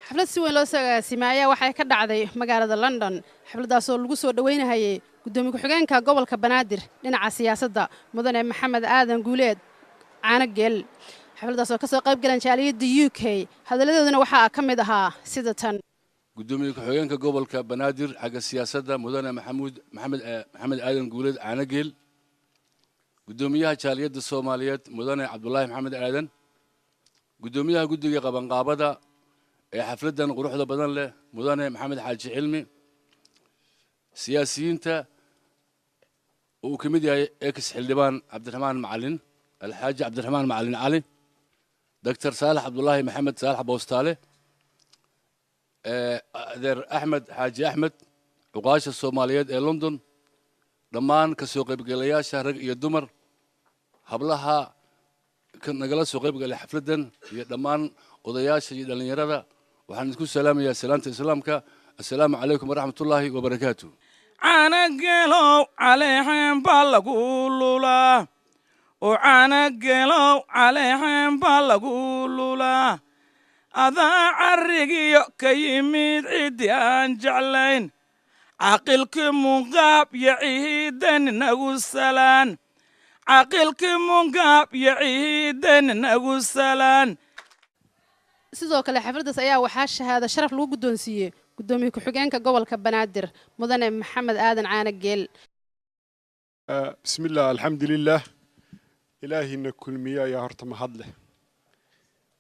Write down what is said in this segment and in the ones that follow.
xaflad si weyn loo sameeyay waxay ka dhacday magaalada London xafladaas oo lagu soo dhaweynayay gudoomiye ku-xigeenka gobolka Banaadir dhinaca siyaasadda mudane Maxamed Aadan Guuleed Caanageel xafladaas oo ka soo qayb galan jaaliyada UK hadaladooduna waxa ka mid ahaa sida tan gudoomiye ku-xigeenka gobolka Banaadir xagga siyaasadda mudane Maxamed Aadan Guuleed Caanageel gudoomiyaha jaaliyada Soomaaliyeed mudane Cabdullaahi Maxamed Aadan gudoomiyaha guddiga qabanqaabada xafladan quruxda badan leh mudane Maxamed Xaaji Cilmi siyaasiyiinta uu kamid yahay ex xildhibaan Cabdiraxmaan Macalin Alxaaji Cabdiraxmaan Macalin Cali Dr. Saalax Abdullaahi Maxamed Saalax Boostaale adeer Axmed Xaaji Axmed cuqaasha Soomaaliyeed ee London dhammaan ka soo qaybgalayaasha rag iyo dumar hablaha nagala soo qaybgalay xafladan iyo dhammaan odayaasha iyo dhalinyarada waxaan isku salaamayaa salaanta islaamka assalaamu calaykum waraxmatullaahi wabarakaatuh caanageelow caleexeen baa lagu lulaa oo caanageelow caleexeen baa lagu lulaa adaa carrigiyo ka yimid ciddii aan jeclayn caqilkii munqaab iyo ciidan nagu salaan caqilkii munqaab iyo ciidan nagu salaan sidoo kale xafladaas ayaa waxaa shahaado sharaf lagu gudoonsiiyay gudoomiye ku-xigeenka gobolka Banaadir mudane Maxamed Aadan Caanageel bismillaah alxamdulillaah ilaahina kulmiya ayaa horta mahad leh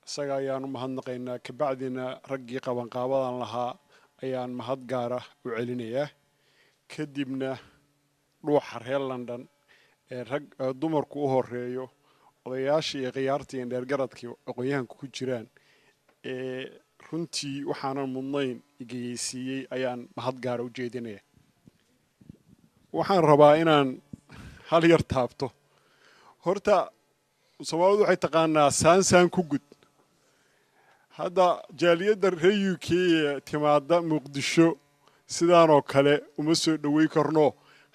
isaga ayaan u mahadnaqaynaa kabacdina raggii qabanqaabadan lahaa ayaan mahad gaara u celinayaa kadibna dhuuxa reer London ee rag dumarku u horeeyo odayaashii iyo khiyaartii iyo dheergaradkii aqoonyahanku ku jiraan runtii waxaanan mudnayn igeysiiyey ayaan mahad gaara u jeedinayaa waxaan rabaa inaan hal yar taabto horta Soomaalidu waxay taqaanaa saan ku gud hadda jaaliyadda reer UK timaada Muqdisho sidaan oo kale uma soo dhaweey karno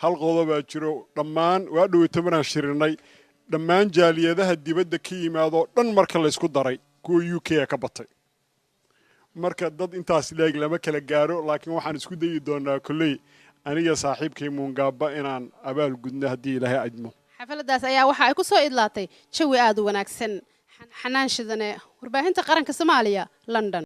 hal qodob baa jiro dhammaan waa dhaweyta maraan shirinay dhammaan jaaliyadaha dibadda ka yimaado dhan marka la isku daray kuwa UK ka batay marka dad intaas leeg lama kala gaaro laakiin waxaan isku dayi doonaa kulay aniga saaxiibkay Muungaaba inaan abaal gudno hadii Ilaahay ajmo xafladaas ayaa waxa ay ku soo idlaatay jawi aad u wanaagsan xanaan shidane warbaahinta qaranka Soomaaliya London